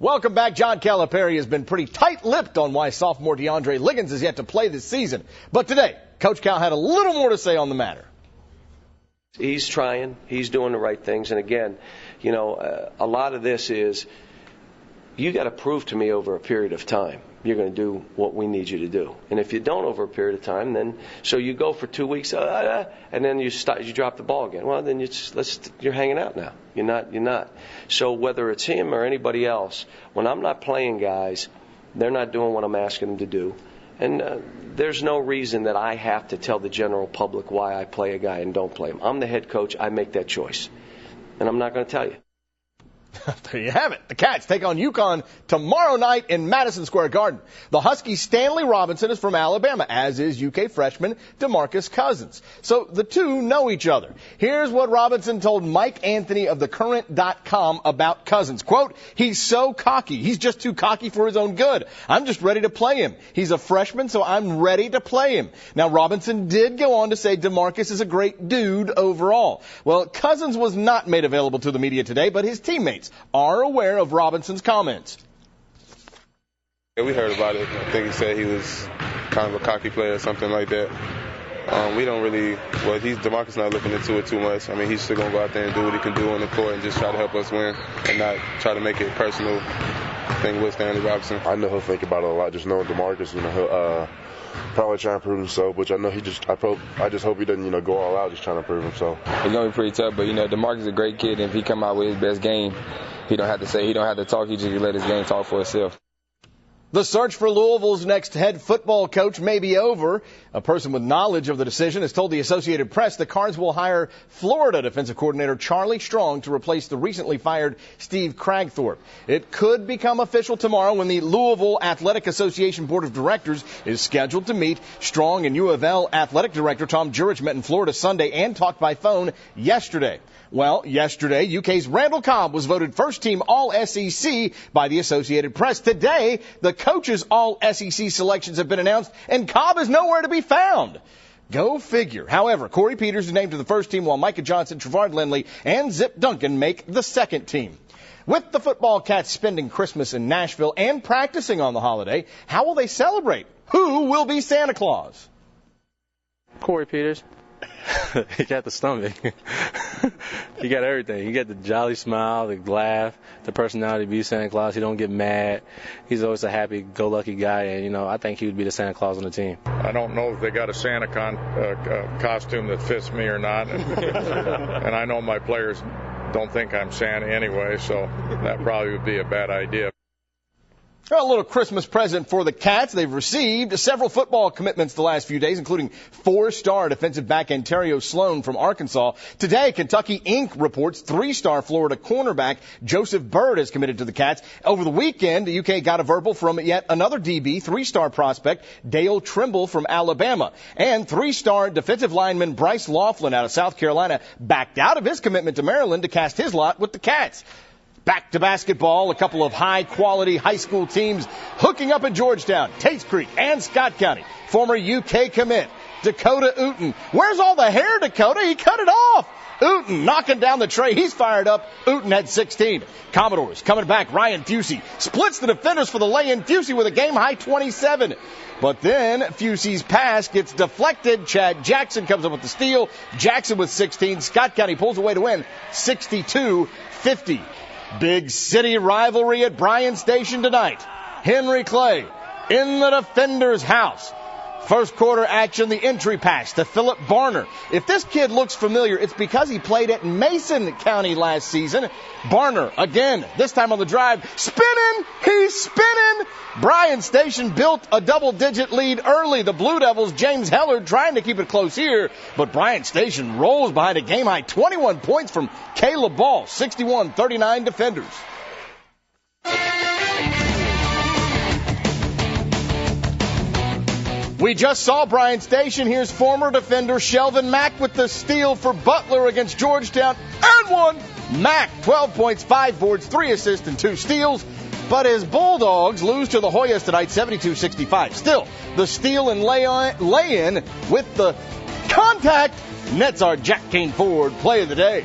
Welcome back. John Calipari has been pretty tight-lipped on why sophomore DeAndre Liggins is yet to play this season. But today, Coach Cal had a little more to say on the matter. He's trying. He's doing the right things. And again, a lot of this is you got to prove to me over a period of time you're going to do what we need you to do. And if you don't over a period of time, then so you go for 2 weeks, and then you drop the ball again. Well, then you're hanging out now. You're not. So whether it's him or anybody else, when I'm not playing guys, they're not doing what I'm asking them to do. And there's no reason that I have to tell the general public why I play a guy and don't play him. I'm the head coach. I make that choice. And I'm not going to tell you. There you have it. The Cats take on UConn tomorrow night in Madison Square Garden. The Husky Stanley Robinson is from Alabama, as is UK freshman DeMarcus Cousins. So the two know each other. Here's what Robinson told Mike Anthony of TheCurrent.com about Cousins. Quote, "He's so cocky. He's just too cocky for his own good. I'm just ready to play him. He's a freshman, so I'm ready to play him." Now, Robinson did go on to say DeMarcus is a great dude overall. Well, Cousins was not made available to the media today, but his teammates are aware of Robinson's comments. Yeah, we heard about it. I think he said he was kind of a cocky player or something like that. We don't really, DeMarcus not looking into it too much. I mean, he's still going to go out there and do what he can do on the court and just try to help us win and not try to make it a personal thing with Stanley Robinson. I know he'll think about it a lot, just knowing DeMarcus, he'll probably try and prove himself, which I know I just hope he doesn't, go all out just trying to prove himself. It's going to be pretty tough, but, DeMarcus is a great kid, and if he come out with his best game, he don't have to talk, he just let his game talk for itself. The search for Louisville's next head football coach may be over. A person with knowledge of the decision has told the Associated Press the Cards will hire Florida defensive coordinator Charlie Strong to replace the recently fired Steve Kragthorpe. It could become official tomorrow when the Louisville Athletic Association Board of Directors is scheduled to meet. Strong and U of L athletic director Tom Jurich met in Florida Sunday and talked by phone yesterday. Well, yesterday, UK's Randall Cobb was voted first-team All-SEC by the Associated Press. Today, the coaches' All-SEC selections have been announced, and Cobb is nowhere to be found. Go figure. However, Corey Peters is named to the first team, while Micah Johnson, Trevard Lindley, and Zip Duncan make the second team. With the football Cats spending Christmas in Nashville and practicing on the holiday, how will they celebrate? Who will be Santa Claus? Corey Peters. He got the stomach. He got everything. He got the jolly smile, the laugh, the personality to be Santa Claus. He don't get mad. He's always a happy-go-lucky guy, and, I think he would be the Santa Claus on the team. I don't know if they got a Santa costume that fits me or not, and I know my players don't think I'm Santa anyway, so that probably would be a bad idea. A little Christmas present for the Cats. They've received several football commitments the last few days, including 4-star defensive back Ontario Sloan from Arkansas. Today, Kentucky Inc. reports 3-star Florida cornerback Joseph Byrd is committed to the Cats. Over the weekend, the UK got a verbal from yet another DB, 3-star prospect Dale Trimble from Alabama. And 3-star defensive lineman Bryce Laughlin out of South Carolina backed out of his commitment to Maryland to cast his lot with the Cats. Back to basketball, a couple of high-quality high school teams hooking up in Georgetown, Tates Creek, and Scott County. Former UK commit Dakota Uten. Where's all the hair, Dakota? He cut it off. Uten knocking down the tray. He's fired up. Uten had 16. Commodores coming back. Ryan Fusey splits the defenders for the lay-in. Fusey with a game-high 27. But then Fusey's pass gets deflected. Chad Jackson comes up with the steal. Jackson with 16. Scott County pulls away to win 62-50. Big city rivalry at Bryan Station tonight. Henry Clay in the defender's house. First quarter action, the entry pass to Philip Barner. If this kid looks familiar, it's because he played at Mason County last season. Barner, again, this time on the drive, spinning, he's spinning. Bryan Station built a double-digit lead early. The Blue Devils, James Heller, trying to keep it close here, but Bryan Station rolls behind a game-high 21 points from Caleb Ball, 61-39 defenders. We just saw Bryan Station. Here's former defender Shelvin Mack with the steal for Butler against Georgetown. And one. Mack, 12 points, 5 boards, 3 assists, and 2 steals. But his Bulldogs lose to the Hoyas tonight, 72-65. Still, the steal and lay-in with the contact nets our Jack Kane Ford play of the day.